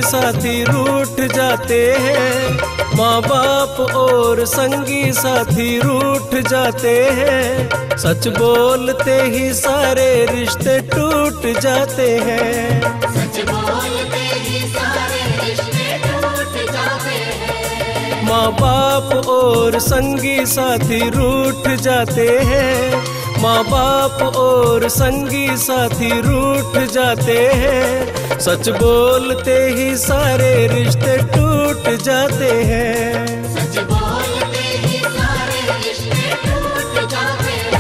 साथी रूठ जाते हैं, माँ बाप और संगी साथी रूठ जाते हैं। सच बोलते ही सारे रिश्ते टूट जाते हैं। सच बोलते ही सारे रिश्ते टूट जाते हैं। माँ बाप और संगी साथी रूठ जाते हैं, माँ बाप और संगी साथी रूठ जाते हैं। सच बोलते ही सारे रिश्ते टूट जाते हैं। सच बोलते ही सारे रिश्ते टूट जाते हैं।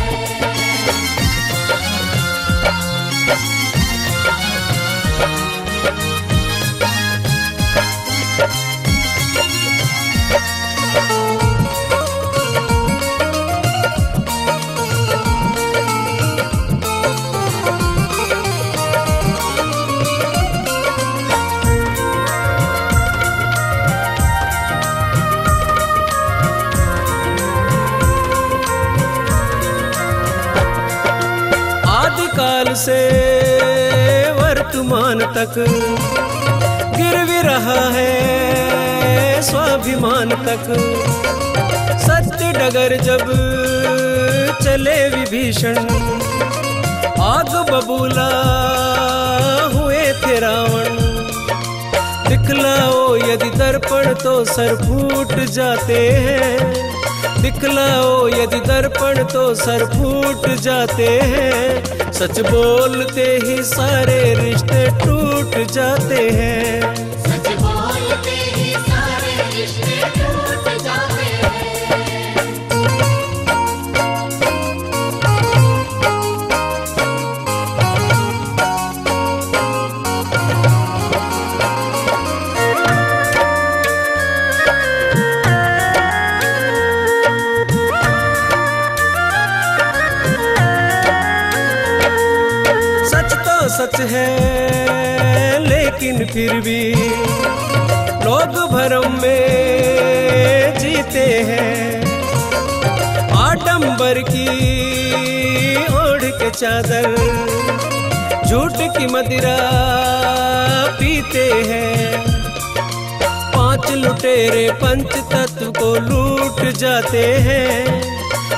काल से वर्तमान तक गिरवी रहा है स्वाभिमान तक। सत्य डगर जब चले विभीषण, आग बबूला हुए थे रावण। दिखलाओ यदि दर्पण तो सर फूट जाते हैं, दिखलाओ यदि दर्पण तो सर फूट जाते हैं। सच बोलते ही सारे रिश्ते टूट जाते हैं। सच बोलते ही सारे रिश्ते टूट जाते हैं। सच है लेकिन फिर भी लोग भरम में जीते हैं। आडंबर की ओढ़ के चादर, झूठ की मदिरा पीते हैं। पांच लुटेरे पंच तत्व को लूट जाते हैं,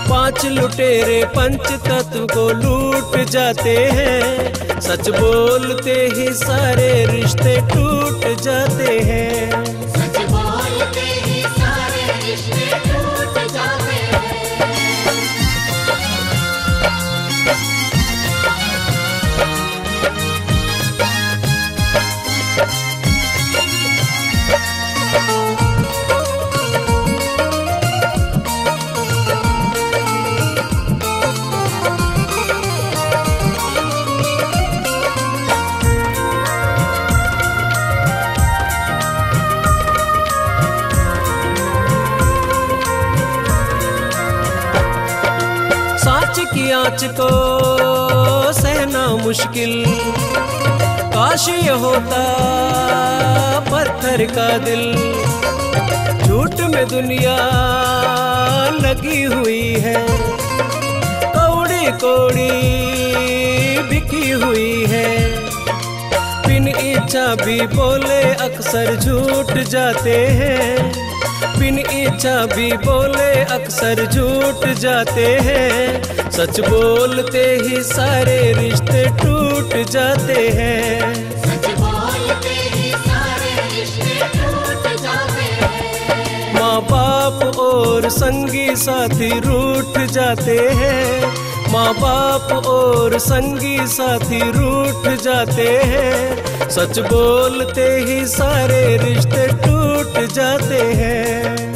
पांच लुटेरे पंच तत्व को लूट जाते हैं। सच बोलते ही सारे रिश्ते टूट जाते हैं। सच बोलते ही सारे रिश्ते टूट जाते हैं। की आँच को सहना मुश्किल, काश ये होता पत्थर का दिल। झूठ में दुनिया लगी हुई है, कौड़ी कौड़ी बिकी हुई है। बिन इच्छा भी बोले अक्सर झूठ जाते हैं, बिन इच्छा भी बोले अक्सर झूठ जाते हैं। सच बोलते ही सारे रिश्ते टूट जाते हैं। सच बोलते ही सारे रिश्ते टूट जाते हैं। माँ बाप और संगी साथी रूठ जाते हैं, माँ बाप और संगी साथी रूठ जाते हैं। सच बोलते ही सारे रिश्ते टूट जाते हैं।